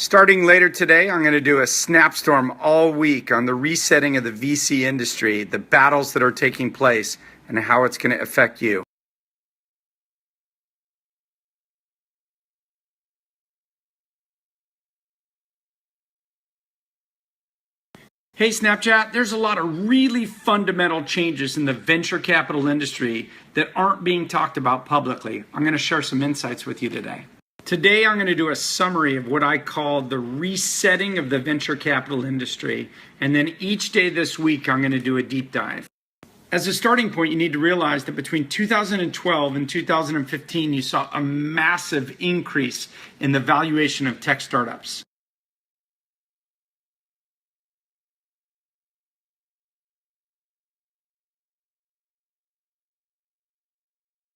Starting later today, I'm going to do a snapstorm all week on the resetting of the VC industry, the battles that are taking place, and how it's going to affect you. Hey Snapchat, there's a lot of really fundamental changes in the venture capital industry that aren't being talked about publicly. I'm going to share some insights with you today. Today I'm going to do a summary of what I call the resetting of the venture capital industry, and then each day this week I'm going to do a deep dive. As a starting point, you need to realize that between 2012 and 2015 you saw a massive increase in the valuation of tech startups.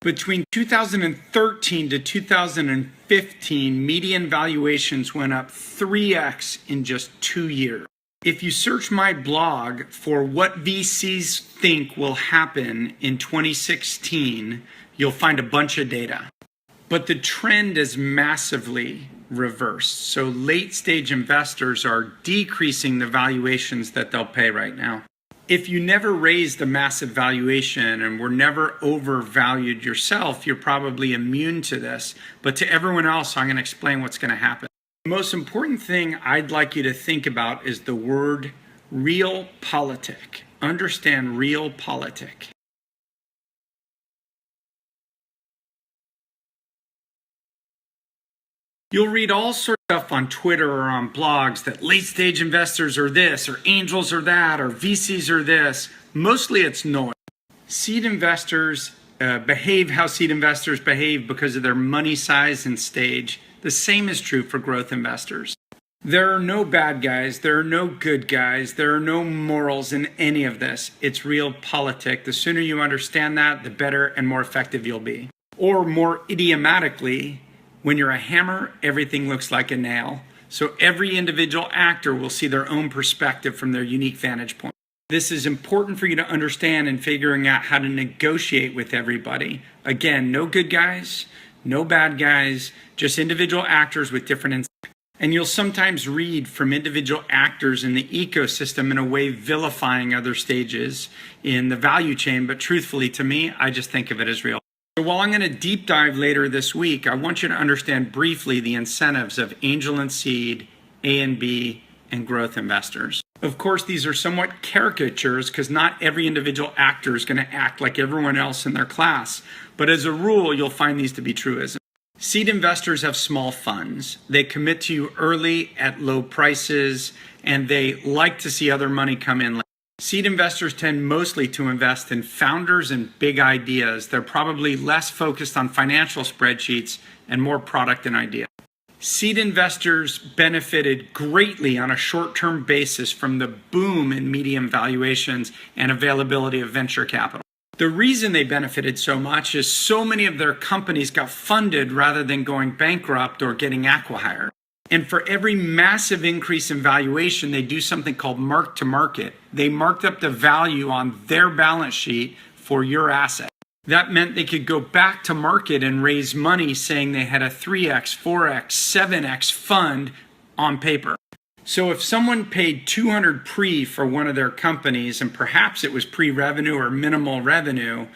Between 2013 to 2015, median valuations went up 3x in just 2 years. If you search my blog for what VCs think will happen in 2016, you'll find a bunch of data. But the trend is massively reversed. So late stage investors are decreasing the valuations that they'll pay right now. If you never raised a massive valuation and were never overvalued yourself, you're probably immune to this. But to everyone else, I'm going to explain what's going to happen. The most important thing I'd like you to think about is the word realpolitik. Understand realpolitik. You'll read all sorts of stuff on Twitter or on blogs that late-stage investors are this, or angels are that, or VCs are this. Mostly it's noise. Seed investors behave how seed investors behave because of their money size and stage. The same is true for growth investors. There are no bad guys. There are no good guys. There are no morals in any of this. It's realpolitik. The sooner you understand that, the better and more effective you'll be. Or more idiomatically, when you're a hammer, everything looks like a nail. So every individual actor will see their own perspective from their unique vantage point. This is important for you to understand in figuring out how to negotiate with everybody. Again, no good guys, no bad guys, just individual actors with different insights. And you'll sometimes read from individual actors in the ecosystem in a way vilifying other stages in the value chain. But truthfully, to me, I just think of it as real. So while I'm going to deep dive later this week, I want you to understand briefly the incentives of angel and seed, A and B, and growth investors. Of course, these are somewhat caricatures because not every individual actor is going to act like everyone else in their class. But as a rule, you'll find these to be truisms. Seed investors have small funds. They commit to you early at low prices, and they like to see other money come in later. Seed investors tend mostly to invest in founders and big ideas. They're probably less focused on financial spreadsheets and more product and idea. Seed investors benefited greatly on a short-term basis from the boom in median valuations and availability of venture capital. The reason they benefited so much is so many of their companies got funded rather than going bankrupt or getting acqui-hired. And for every massive increase in valuation, they do something called mark to market. They marked up the value on their balance sheet for your asset. That meant they could go back to market and raise money saying they had a 3x, 4x, 7x fund on paper. So if someone paid 200 pre for one of their companies, and perhaps it was pre-revenue or minimal revenue,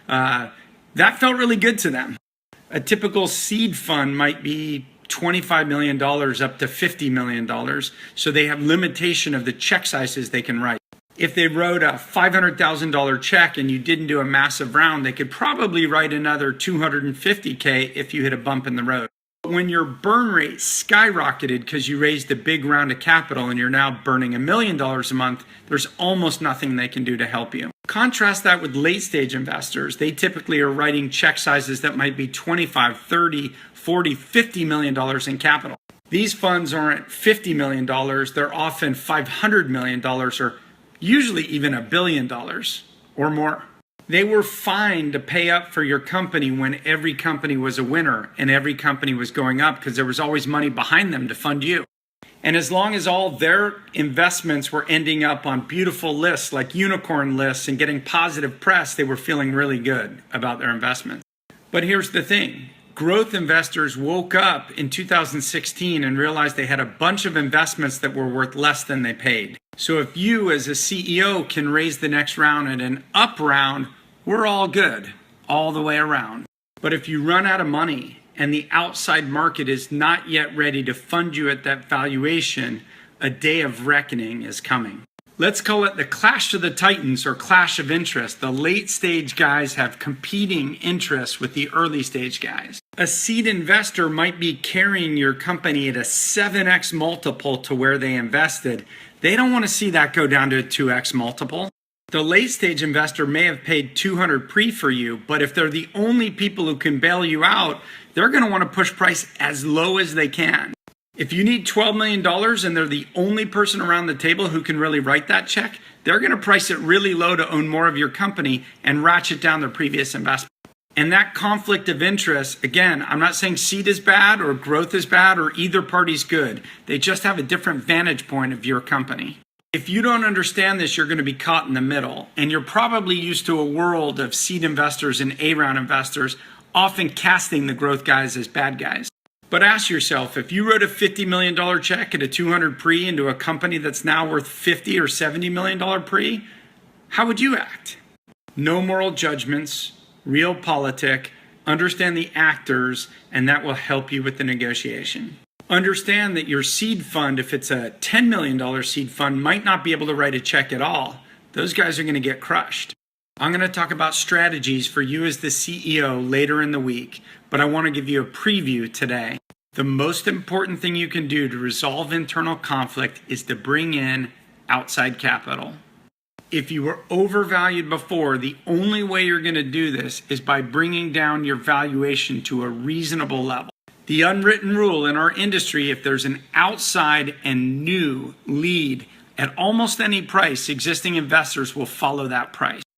that felt really good to them. A typical seed fund might be $25 million up to $50 million, so they have limitation of the check sizes they can write. If they wrote a $500,000 check and you didn't do a massive round, they could probably write another $250K if you hit a bump in the road. But when your burn rate skyrocketed because you raised a big round of capital and you're now burning $1 million a month, there's almost nothing they can do to help you. Contrast that with late stage investors. They typically are writing check sizes that might be $25, $30, $40, $50 million in capital. These funds aren't $50 million. They're often $500 million or usually even $1 billion or more. They were fine to pay up for your company when every company was a winner and every company was going up because there was always money behind them to fund you. And as long as all their investments were ending up on beautiful lists like unicorn lists and getting positive press, they were feeling really good about their investments. But here's the thing. Growth investors woke up in 2016 and realized they had a bunch of investments that were worth less than they paid. So if you as a CEO can raise the next round at an up round, we're all good all the way around. But if you run out of money and the outside market is not yet ready to fund you at that valuation, a day of reckoning is coming. Let's call it the clash of the titans or clash of interest. The late stage guys have competing interests with the early stage guys. A seed investor might be carrying your company at a 7x multiple to where they invested. They don't want to see that go down to a 2x multiple. The late stage investor may have paid 200 pre for you, but if they're the only people who can bail you out, they're going to want to push price as low as they can. If you need $12 million and they're the only person around the table who can really write that check, they're going to price it really low to own more of your company and ratchet down their previous investment. And that conflict of interest, again, I'm not saying seed is bad or growth is bad or either party's good. They just have a different vantage point of your company. If you don't understand this, you're going to be caught in the middle. And you're probably used to a world of seed investors and A-round investors often casting the growth guys as bad guys. But ask yourself, if you wrote a $50 million check at a 200 pre into a company that's now worth $50 or $70 million pre, how would you act? No moral judgments, realpolitik, understand the actors, and that will help you with the negotiation. Understand that your seed fund, if it's a $10 million seed fund, might not be able to write a check at all. Those guys are going to get crushed. I'm going to talk about strategies for you as the CEO later in the week, but I want to give you a preview today. The most important thing you can do to resolve internal conflict is to bring in outside capital. If you were overvalued before, the only way you're going to do this is by bringing down your valuation to a reasonable level. The unwritten rule in our industry, if there's an outside and new lead at almost any price, existing investors will follow that price.